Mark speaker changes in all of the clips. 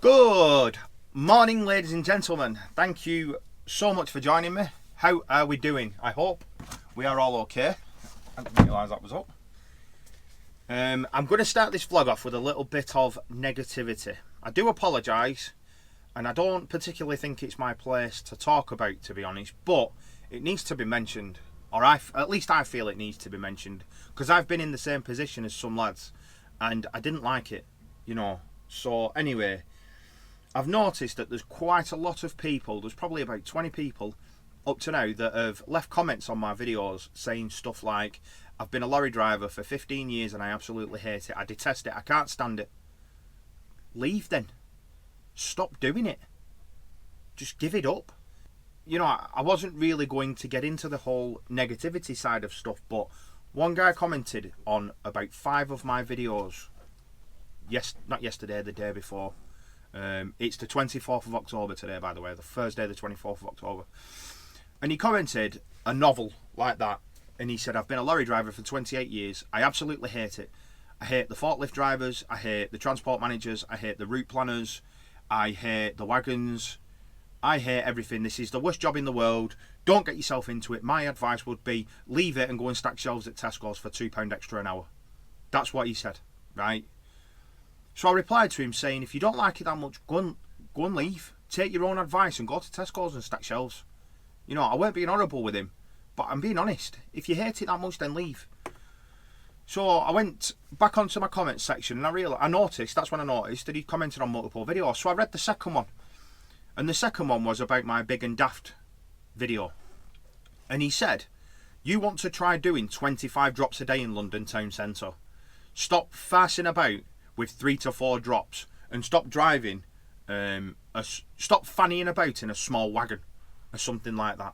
Speaker 1: Good morning, ladies and gentlemen. Thank you so much for joining me. How are we doing? I hope we are all okay. I didn't realise that was up. I'm going to start this vlog off with a little bit of negativity. I do apologise, and I don't particularly think it's my place to talk about, to be honest, but it needs to be mentioned, or at least I feel it needs to be mentioned, because I've been in the same position as some lads, and I didn't like it, you know. So anyway, I've noticed that there's quite a lot of people, there's probably about 20 people up to now that have left comments on my videos saying stuff like, I've been a lorry driver for 15 years and I absolutely hate it, I detest it, I can't stand it. Leave then. Stop doing it. Just give it up. You know, I wasn't really going to get into the whole negativity side of stuff, but one guy commented on about 5 of my videos. Yes, not yesterday, the day before. It's the 24th of October today, by the way, the Thursday the 24th of October. And he commented a novel like that, and he said, I've been a lorry driver for 28 years, I absolutely hate it. I hate the forklift drivers, I hate the transport managers, I hate the route planners, I hate the wagons, I hate everything. This is the worst job in the world. Don't get yourself into it. My advice would be, leave it and go and stack shelves at Tesco's for £2 extra an hour. That's what he said, right? So I replied to him saying, if you don't like it that much, go and leave. Take your own advice and go to Tesco's and stack shelves. You know, I weren't being horrible with him, but I'm being honest. If you hate it that much, then leave. So I went back onto my comments section and I noticed, that's when I noticed that he commented on multiple videos. So I read the second one. And the second one was about my big and daft video. And he said, you want to try doing 25 drops a day in London town centre. Stop farsing about with 3 to 4 drops and stop driving, stop fannying about in a small wagon or something like that.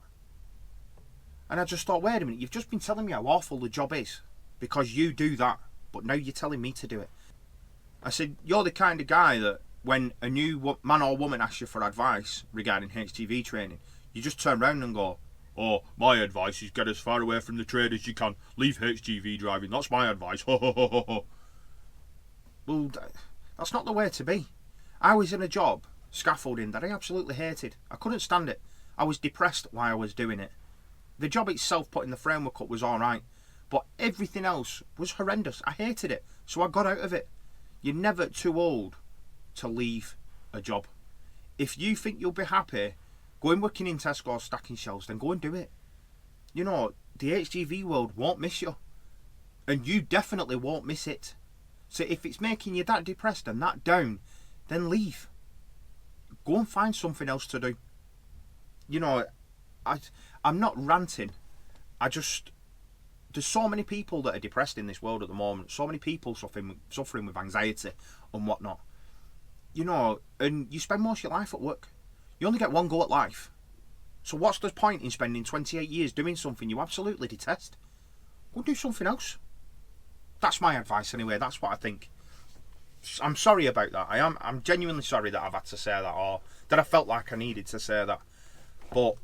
Speaker 1: And I just thought, wait a minute, you've just been telling me how awful the job is because you do that, but now you're telling me to do it. I said, you're the kind of guy that when a new man or woman asks you for advice regarding HGV training, you just turn around and go, oh, my advice is get as far away from the trade as you can, leave HGV driving, that's my advice, ho ho ho ho ho. Well, that's not the way to be. I was in a job, scaffolding, that I absolutely hated. I couldn't stand it. I was depressed while I was doing it. The job itself, putting the framework up, was alright, but everything else was horrendous. I hated it, so I got out of it. You're never too old to leave a job. If you think you'll be happy going working in Tesco stacking shelves, then go and do it. You know, the HGV world won't miss you, and you definitely won't miss it. So if it's making you that depressed and that down, then leave. Go and find something else to do. You know, I'm not ranting. There's so many people that are depressed in this world at the moment. So many people suffering with anxiety and whatnot. You know, and you spend most of your life at work. You only get one go at life. So what's the point in spending 28 years doing something you absolutely detest? Go and do something else. That's my advice anyway, that's what I think. I'm sorry about that. I'm genuinely sorry that I've had to say that, or that I felt like I needed to say that. But,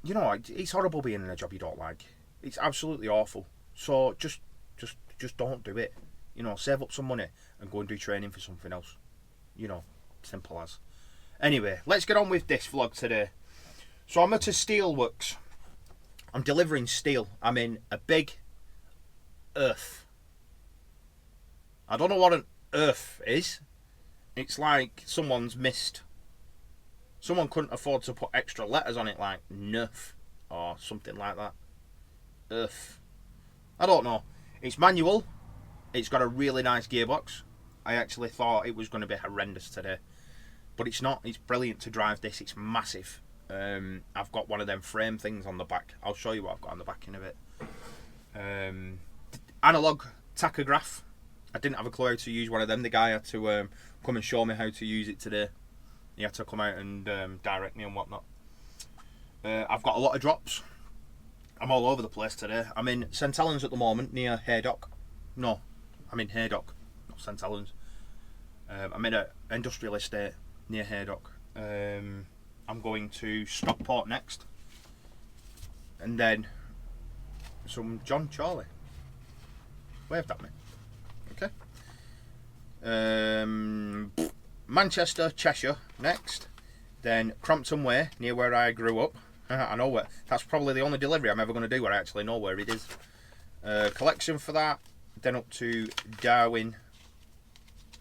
Speaker 1: you know, it's horrible being in a job you don't like. It's absolutely awful. So just don't do it. You know, save up some money and go and do training for something else. You know, simple as. Anyway, let's get on with this vlog today. So I'm at a steelworks. I'm delivering steel. I'm in a big earth. I don't know what an earth is. It's like someone couldn't afford to put extra letters on it like nerf or something like that. Earth. I don't know. It's manual. It's got a really nice gearbox. I actually thought it was going to be horrendous today, but it's not. It's brilliant to drive this. It's massive. I've got one of them frame things on the back. I'll show you what I've got on the back in a bit. Analog tachograph. I didn't have a clue how to use one of them. The guy had to come and show me how to use it today. He had to come out and direct me and whatnot. I've got a lot of drops. I'm all over the place today. I'm in St Helens at the moment, near Haydock. No, I'm in Haydock, not St Helens. I'm in an industrial estate near Haydock. I'm going to Stockport next. And then some John Charlie. Waved at me. Okay. Manchester, Cheshire next, then Crompton Way, near where I grew up. I know where. That's probably the only delivery I'm ever going to do where I actually know where it is. Collection for that, then up to Darwin.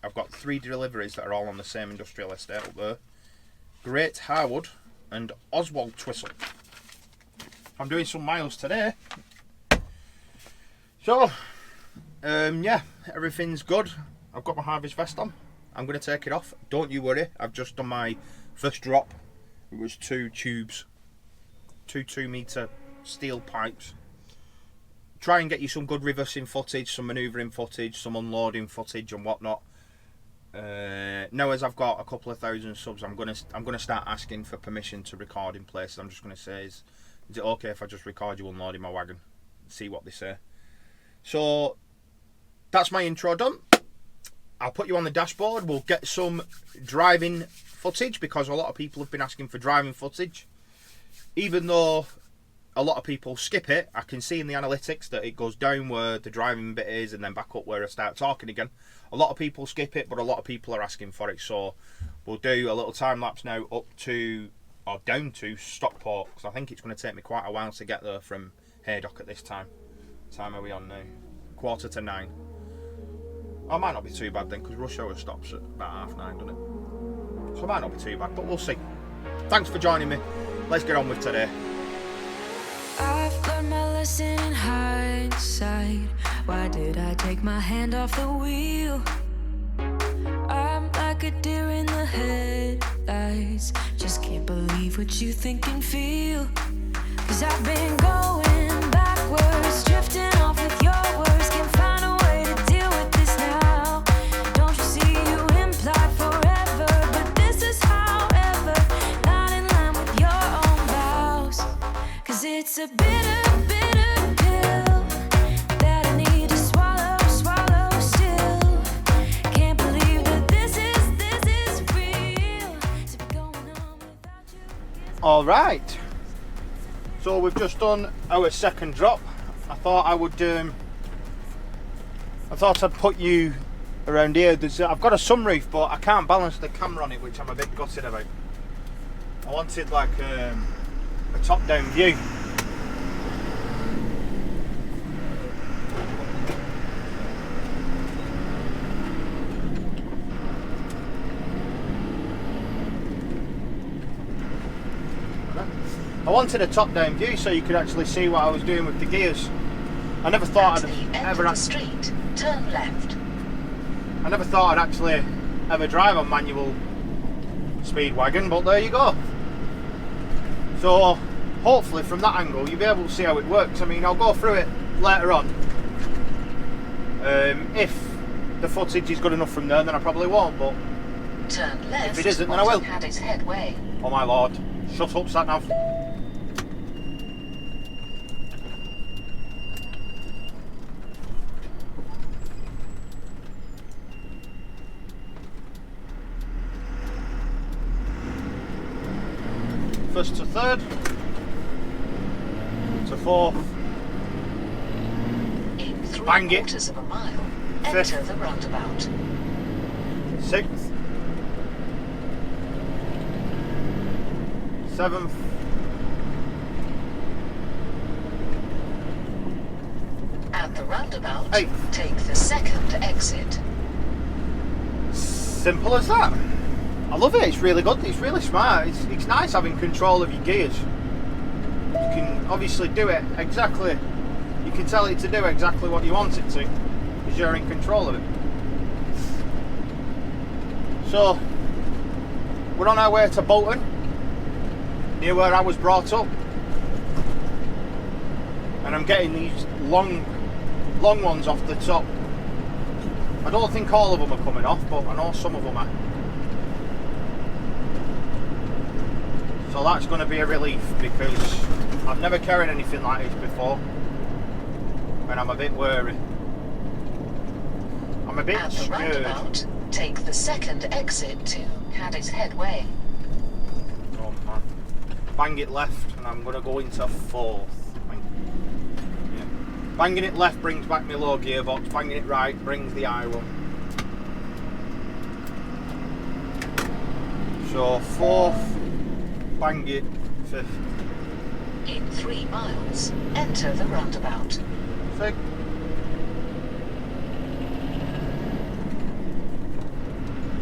Speaker 1: I've got 3 deliveries that are all on the same industrial estate up there. Great Harwood and Oswald Twistle. I'm doing some miles today. So, yeah, everything's good. I've got my harvest vest on. I'm going to take it off. Don't you worry, I've just done my first drop. It was 2 tubes. 2 2-metre steel pipes. Try and get you some good reversing footage, some manoeuvring footage, some unloading footage and whatnot. Now as I've got a couple of thousand subs, I'm gonna start asking for permission to record in places. I'm just gonna say, is it okay if I just record you unloading my wagon? See what they say. So that's my intro done. I'll put you on the dashboard. We'll get some driving footage because a lot of people have been asking for driving footage. Even though a lot of people skip it, I can see in the analytics that it goes down where the driving bit is and then back up where I start talking again. A lot of people skip it, but a lot of people are asking for it. So we'll do a little time lapse now up to, or down to Stockport, because I think it's going to take me quite a while to get there from Haydock at this time. What time are we on now? 8:45. Oh, it might not be too bad then, because rush hour stops at about 9:30, doesn't it? So it might not be too bad, but we'll see. Thanks for joining me. Let's get on with today.
Speaker 2: I've learned my lesson in hindsight. Why did I take my hand off the wheel? I'm like a deer in the headlights. Just can't believe what you think and feel. 'Cause I've been going backwards, drifting off with your words. Can't find a way to deal with this now. Don't you see you implied forever, but this is however, not in line with your own vows. 'Cause it's a bitter, bitter pill that I need to swallow, swallow still. Can't believe that this is real. So we're going on without you.
Speaker 1: All right. So we've just done our second drop. I thought I'd put you around here. I've got a sunroof, but I can't balance the camera on it, which I'm a bit gutted about. I wanted like a top-down view. I wanted a top-down view so you could actually see what I was doing with the gears. I never thought I'd ever
Speaker 3: street, turn left.
Speaker 1: I never thought I'd actually ever drive a manual speed wagon, but there you go. So hopefully from that angle you'll be able to see how it works. I mean, I'll go through it later on. If the footage is good enough from there, then I probably won't, but
Speaker 3: turn left.
Speaker 1: If it isn't, then I will.
Speaker 3: Scandisk headway.
Speaker 1: Oh my lord, shut up, sat nav. First to third, to fourth,
Speaker 3: In
Speaker 1: Bang it.
Speaker 3: 3/4 of a mile,
Speaker 1: Fifth.
Speaker 3: enter the roundabout.
Speaker 1: sixth, seventh,
Speaker 3: At the roundabout,
Speaker 1: Eighth.
Speaker 3: take the second exit.
Speaker 1: simple as that. I love it, it's really good, it's really smart, it's nice having control of your gears. You can obviously do it exactly, you can tell it to do exactly what you want it to, because you're in control of it. So, we're on our way to Bolton, near where I was brought up. And I'm getting these long ones off the top. I don't think all of them are coming off, but I know some of them are. So that's going to be a relief, because I've never carried anything like this before, and I'm a bit wary. I'm a bit
Speaker 3: At the
Speaker 1: scared.
Speaker 3: roundabout, take the second exit to Scandisk headway.
Speaker 1: Oh man. Bang it left, and I'm going to go into fourth. Yeah. Banging it left brings back my low gearbox, banging it right brings the high one. So 4th, bang it, 5th.
Speaker 3: In 3 miles, enter the roundabout.
Speaker 1: 6th.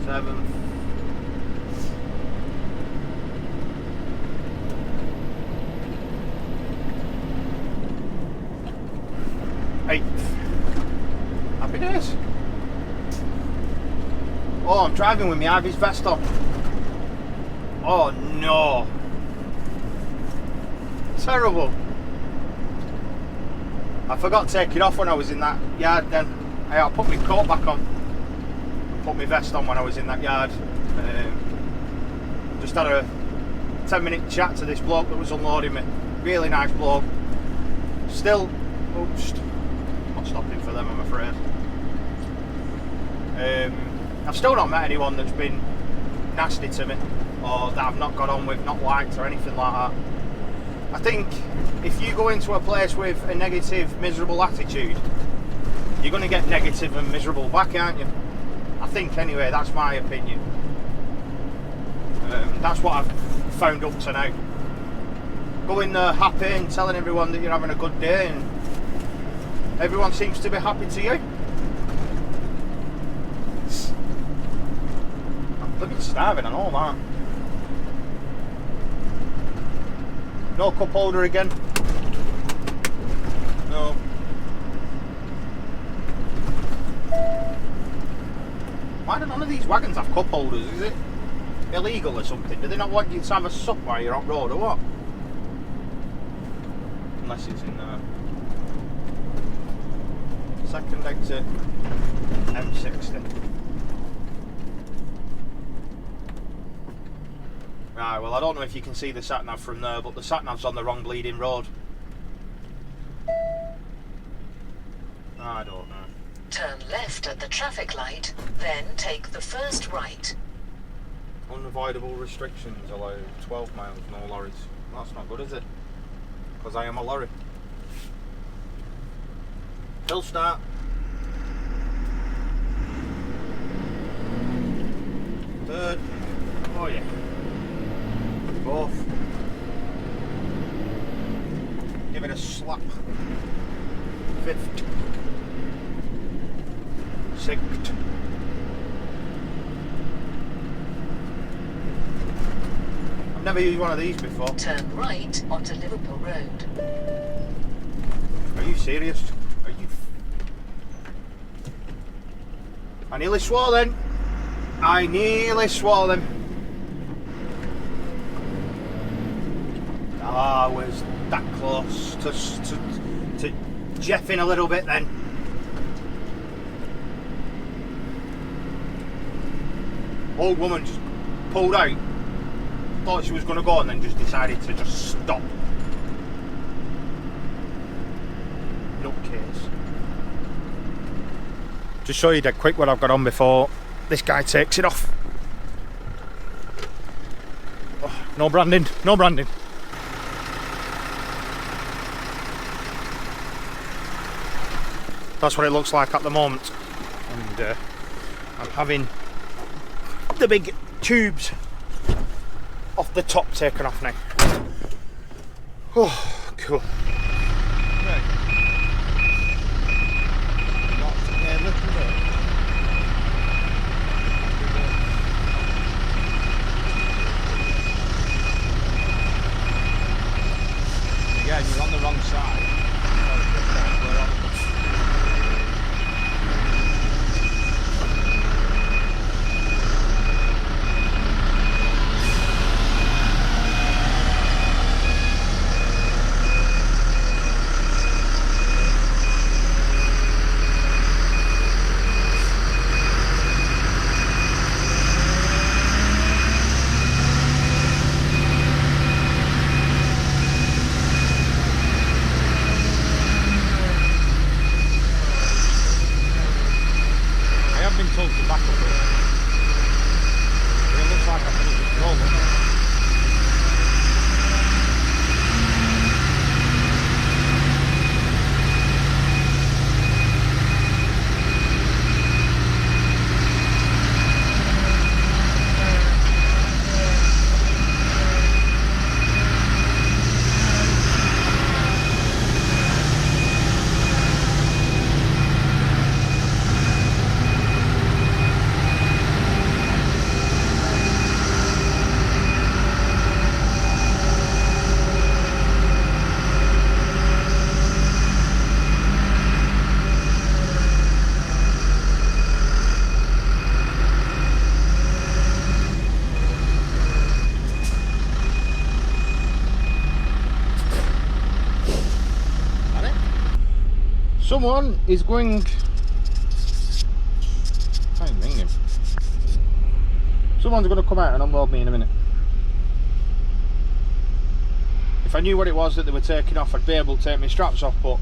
Speaker 1: 7th. 8th. Happy days. Oh, I'm driving with my Ivy's vest on. Oh no. Terrible. I forgot to take it off when I was in that yard then. I put my coat back on. Put my vest on when I was in that yard. Just had a 10-minute chat to this bloke that was unloading me. Really nice bloke. Still, oops, not stopping for them, I'm afraid. I've still not met anyone that's been nasty to me, or that I've not got on with, not liked, or anything like that. I think if you go into a place with a negative, miserable attitude, you're going to get negative and miserable back, aren't you? I think anyway, that's my opinion. That's what I've found up to now. Go in there happy and telling everyone that you're having a good day, and everyone seems to be happy to you. I'm bloody starving and all that. No cup holder again. No. Why do none of these wagons have cup holders? Is it illegal or something? Do they not want you to have a sup while you're on road or what? Unless it's in there. Second exit, M60. Right, well, I don't know if you can see the sat-nav from there, but the sat-nav's on the wrong bleeding road. I don't know.
Speaker 3: Turn left at the traffic light, then take the first right.
Speaker 1: Unavoidable restrictions allowed. 12 miles, no lorries. That's not good, is it? Because I am a lorry. Hill start. Third. Oh yeah. Fourth. Give it a slap. 5th. 6th. I've never used one of these before.
Speaker 3: Turn right onto Liverpool Road.
Speaker 1: Are you serious? Are you? I nearly swore then. I nearly swore then. I was that close to jeffing a little bit then. Old woman just pulled out, thought she was going to go, and then just decided to just stop. Nutcase. Just show you dead quick what I've got on before this guy takes it off. Oh, no branding, no branding. That's what it looks like at the moment, and I'm having the big tubes off the top taken off now. Oh, cool. Right. Again, you're on the wrong side. Someone is going... I can't ring him. Someone's going to come out and unload me in a minute. If I knew what it was that they were taking off, I'd be able to take my straps off, but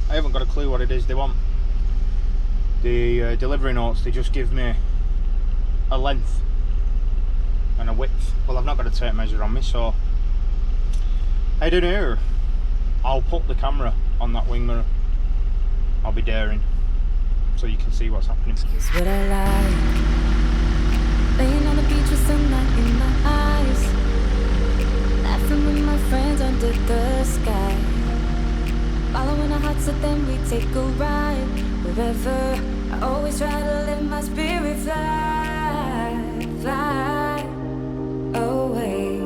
Speaker 1: I haven't got a clue what it is they want. The delivery notes, they just give me a length and a width. Well, I've not got a tape measure on me, so I don't know. I'll put the camera on that wing mirror. I'll be daring, so you can see what's happening.
Speaker 2: Here's what I like. Laying on the beach with sunlight in my eyes, laughing with my friends under the sky, following our hearts and then we take a ride. Wherever, I always try to let my spirit fly, fly away.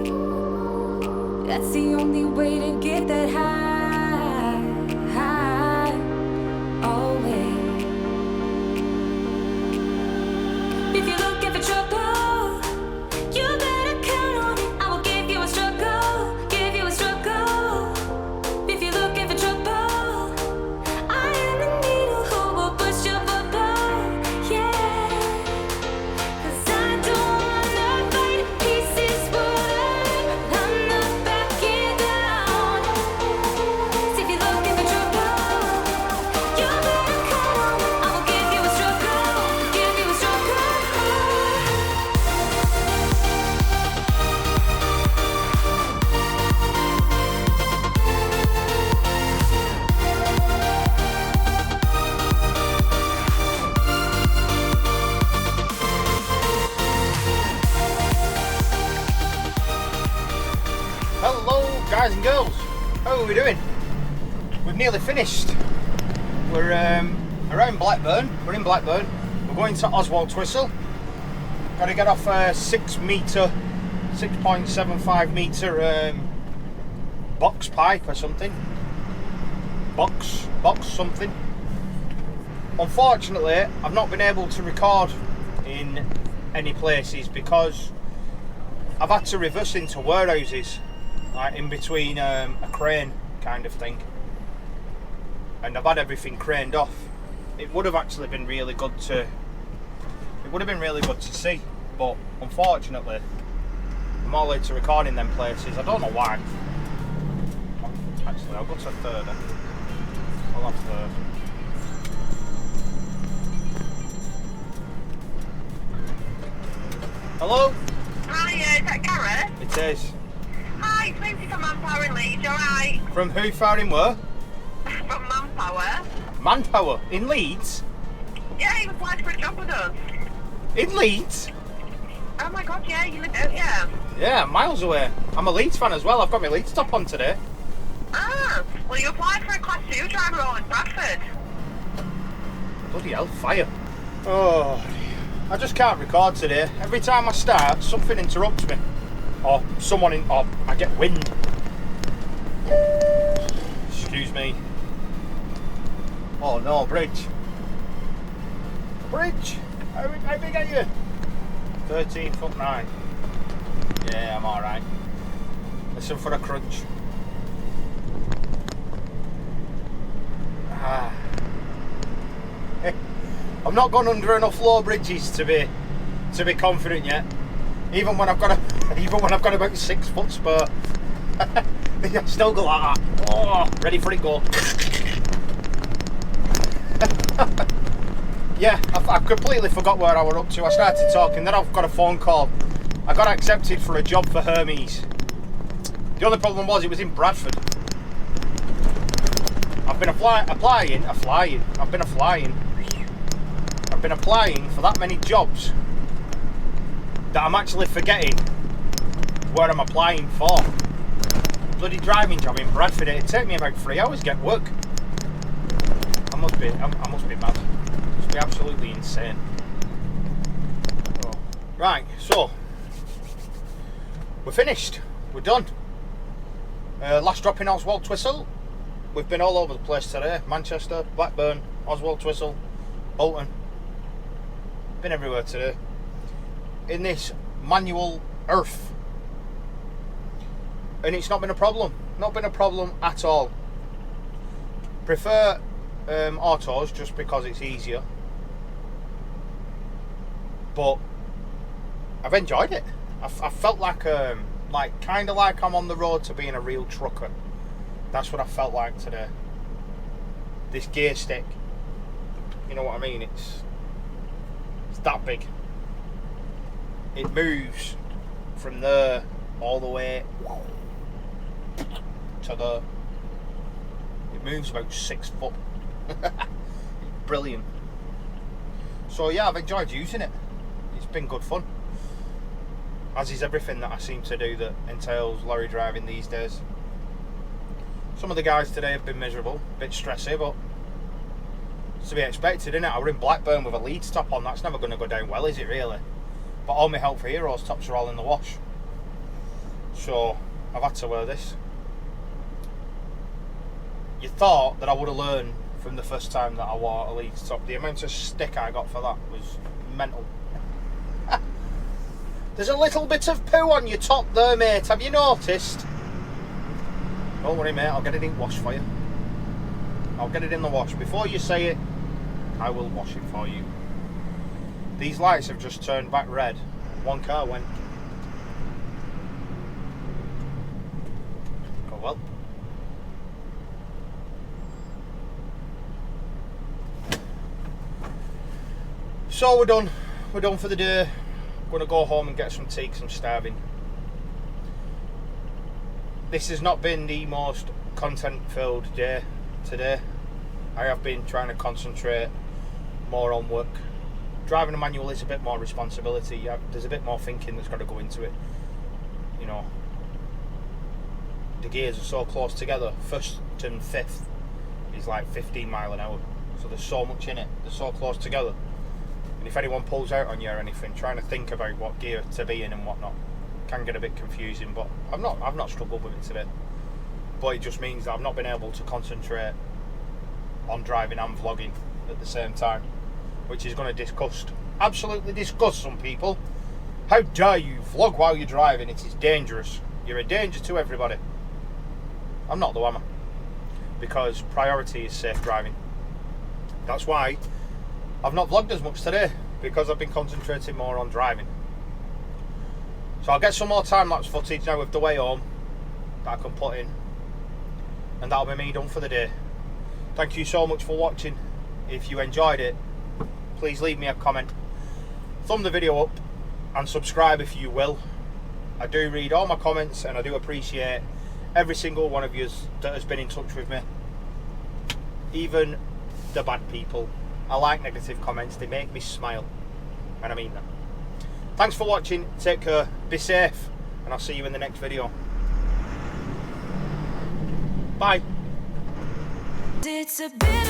Speaker 2: That's the only way to get that high, high away. If you're looking for trouble, you better count on it. I will give you a struggle, give you a struggle. If you're looking for trouble, I am the needle who will push your bubble, yeah. 'Cause I don't wanna fight pieces falling, I'm not backing down. So if you're looking for trouble, you better count on it. I will give you a struggle, give you a struggle.
Speaker 1: Hello guys and girls, how are we doing? We've nearly finished. We're around Blackburn, we're in Blackburn. We're going to Oswald Twistle. Got to get off a 6.75 metre box pipe or something. Box something. Unfortunately, I've not been able to record in any places because I've had to reverse into warehouses, like in between a crane kind of thing, and I've had everything craned off. It would have actually been really good to. It would have been really good to see, but unfortunately, I'm all late to record in them places. I don't know why. Actually, I'll go to third. I'll have third. Hello?
Speaker 4: Hi, is that Gareth?
Speaker 1: It is.
Speaker 4: Hi, it's Lucy from Manpower in Leeds, you alright?
Speaker 1: From who far in where?
Speaker 4: From Manpower.
Speaker 1: Manpower in Leeds?
Speaker 4: Yeah, you applied for a job with us.
Speaker 1: In Leeds?
Speaker 4: Oh my god, yeah, you live out, yeah.
Speaker 1: Yeah, miles away. I'm a Leeds fan as well. I've got my Leeds top on today.
Speaker 4: Ah, well you applied for a Class 2 driver role in Bradford.
Speaker 1: Bloody hell, fire. Oh, I just can't record today. Every time I start, something interrupts me. Or or I get wind. Excuse me. Oh no, bridge. Bridge! How big are you? 13'9". Yeah, I'm alright. Listen for a crunch. I've not gone under enough low bridges to be confident yet. Even when I've got about 6 foot spur. I still go like that. Oh, ready for it, go. Yeah, I completely forgot where I were up to. I started talking, then I've got a phone call. I got accepted for a job for Hermes. The only problem was it was in Bradford. I've been applying for that many jobs that I'm actually forgetting where I'm applying for. Bloody driving job in Bradford. It'd take me about 3 hours to get work. I must be mad. Must be absolutely insane. Oh. Right, so we're finished. We're done. Last drop in Oswald Twistle. We've been all over the place today. Manchester, Blackburn, Oswald Twistle, Bolton. Been everywhere today. In this manual ERF. And it's not been a problem. Not been a problem at all. Prefer autos just because it's easier, but I've enjoyed it. I felt like kind of like I'm on the road to being a real trucker. That's what I felt like today. This gear stick, you know what I mean? It's that big. It moves from there all the way to there. It moves about 6 foot. Brilliant. So yeah, I've enjoyed using it. It's been good fun. As is everything that I seem to do that entails lorry driving these days. Some of the guys today have been miserable, a bit stressy, but it's to be expected, isn't it? I were in Blackburn with a lead top on. That's never going to go down well, is it really? But all my Help for Heroes tops are all in the wash, so I've had to wear this. You thought that I would have learned from the first time that I wore a lead top. The amount of stick I got for that was mental. There's a little bit of poo on your top there, mate. Have you noticed? Don't worry, mate. I'll get it in wash for you. I'll get it in the wash. Before you say it, I will wash it for you. These lights have just turned back red. One car went. Oh well. So we're done. We're done for the day. I'm going to go home and get some tea because I'm starving. This has not been the most content-filled day today. I have been trying to concentrate more on work. Driving a manual is a bit more responsibility. There's a bit more thinking that's got to go into it. You know, the gears are so close together. First and fifth is like 15 mile an hour. So there's so much in it. They're so close together. And if anyone pulls out on you or anything, trying to think about what gear to be in and whatnot can get a bit confusing. But I've not struggled with it today. But it just means that I've not been able to concentrate on driving and vlogging at the same time, which is going to absolutely disgust some people. How dare you vlog while you're driving? It is dangerous. You're a danger to everybody. I'm not though, am I? Because priority is safe driving. That's why I've not vlogged as much today, because I've been concentrating more on driving. So I'll get some more time-lapse footage now of the way home that I can put in, and that'll be me done for the day. Thank you so much for watching. If you enjoyed it, please leave me a comment, thumb the video up, and subscribe if you will. I do read all my comments, and I do appreciate every single one of you that has been in touch with me, even the bad people. I like negative comments, they make me smile, and I mean that. Thanks for watching, take care, be safe, and I'll see you in the next video. Bye.
Speaker 2: It's a bit